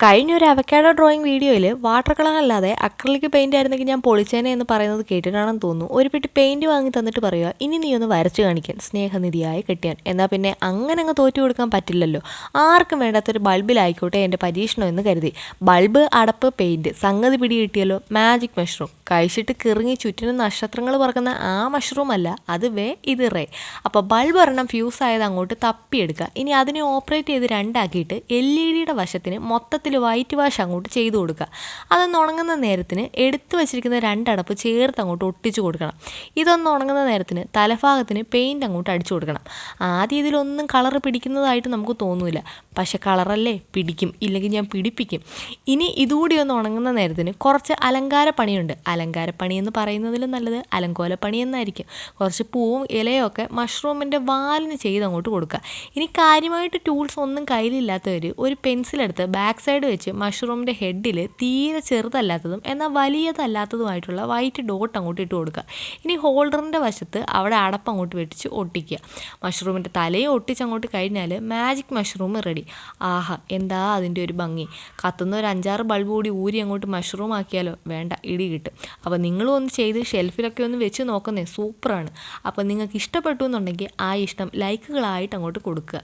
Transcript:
കഴിഞ്ഞൊരു avocado drawing വീഡിയോയിൽ water colour അല്ലാതെ അക്രിലിക് പെയിൻ്റ് ആയിരുന്നെങ്കിൽ ഞാൻ പൊളിച്ചേനെ എന്ന് പറയുന്നത് കേട്ടിട്ടാണെന്ന് തോന്നുന്നു. ഒരു പെട്ടി പെയിൻറ്റ് വാങ്ങി തന്നിട്ട് പറയുക, ഇനി നീ ഒന്ന് വരച്ച് കാണിക്കാൻ സ്നേഹനിധിയായി കെട്ടിയാൻ. എന്നാൽ പിന്നെ അങ്ങനെ അങ്ങ് തോറ്റു കൊടുക്കാൻ പറ്റില്ലല്ലോ. ആർക്കും വേണ്ടാത്തൊരു ബൾബിലായിക്കോട്ടെ എൻ്റെ പരീക്ഷണം എന്ന് കരുതി. ബൾബ്, അടപ്പ്, പെയിൻറ്റ്, സംഗതി പിടി കിട്ടിയല്ലോ. Magic mushroom. കഴിച്ചിട്ട് കിറങ്ങി ചുറ്റിനും നക്ഷത്രങ്ങൾ പറക്കുന്ന ആ മഷ്റൂം അല്ല, അത് ഇത് റേ. അപ്പോൾ ബൾബ് ഒരെണ്ണം ഫ്യൂസ് ആയത് അങ്ങോട്ട് തപ്പിയെടുക്കുക. ഇനി അതിനെ ഓപ്പറേറ്റ് ചെയ്ത് രണ്ടാക്കിയിട്ട് LED വശത്തിന് മൊത്തത്തിൽ വൈറ്റ് വാഷ് അങ്ങോട്ട് ചെയ്ത് കൊടുക്കുക. അതൊന്ന് ഉണങ്ങുന്ന നേരത്തിന് എടുത്തു വച്ചിരിക്കുന്ന രണ്ടടപ്പ് ചേർത്ത് അങ്ങോട്ട് ഒട്ടിച്ചു കൊടുക്കണം. ഇതൊന്ന് ഉണങ്ങുന്ന നേരത്തിന് തലഭാഗത്തിന് പെയിൻറ്റ് അങ്ങോട്ട് അടിച്ചു കൊടുക്കണം. ആദ്യം ഇതിലൊന്നും കളറ് പിടിക്കുന്നതായിട്ട് നമുക്ക് തോന്നില്ല, പക്ഷെ കളറല്ലേ, പിടിക്കും, ഇല്ലെങ്കിൽ ഞാൻ പിടിപ്പിക്കും. ഇനി ഇതുകൂടി ഒന്ന് ഉണങ്ങുന്ന നേരത്തിന് കുറച്ച് അലങ്കാര പണിയുണ്ട്. അലങ്കാരപ്പണി എന്ന് പറയുന്നതിലും നല്ലത് അലങ്കോലപ്പണി എന്നായിരിക്കും. കുറച്ച് പൂവും ഇലയും ഒക്കെ മഷ്റൂമിൻ്റെ വാലിന് ചെയ്ത് അങ്ങോട്ട് കൊടുക്കുക. ഇനി കാര്യമായിട്ട് ടൂൾസ് ഒന്നും കയ്യിലില്ലാത്തവർ ഒരു പെൻസിലെടുത്ത് ബാക്ക് സൈഡ് വെച്ച് മഷ്റൂമിൻ്റെ ഹെഡിൽ തീരെ ചെറുതല്ലാത്തതും എന്നാൽ വലിയതല്ലാത്തതുമായിട്ടുള്ള വൈറ്റ് ഡോട്ട് അങ്ങോട്ട് ഇട്ട് കൊടുക്കുക. ഇനി ഹോൾഡറിൻ്റെ വശത്ത് അവിടെ അടപ്പ് അങ്ങോട്ട് വെട്ടിച്ച് ഒട്ടിക്കുക. മഷ്റൂമിൻ്റെ തലയും ഒട്ടിച്ചങ്ങോട്ട് കഴിഞ്ഞാൽ മാജിക് മഷ്റൂം റെഡി. ആഹാ, എന്താ അതിൻ്റെ ഒരു ഭംഗി! കത്തുന്ന ഒരു 5-6 ബൾബ് കൂടി ഊരി അങ്ങോട്ട് മഷ്റൂം ആക്കിയാലോ, വേണ്ട, ഇടി കിട്ടും. അപ്പോൾ നിങ്ങളും ഒന്ന് ചെയ്ത് ഷെൽഫിലൊക്കെ ഒന്ന് വെച്ച് നോക്കുന്നേ, സൂപ്പറാണ്. അപ്പോൾ നിങ്ങൾക്ക് ഇഷ്ടപ്പെട്ടു എന്നുണ്ടെങ്കിൽ ആ ഇഷ്ടം ലൈക്കുകളായിട്ട് അങ്ങോട്ട് കൊടുക്കുക.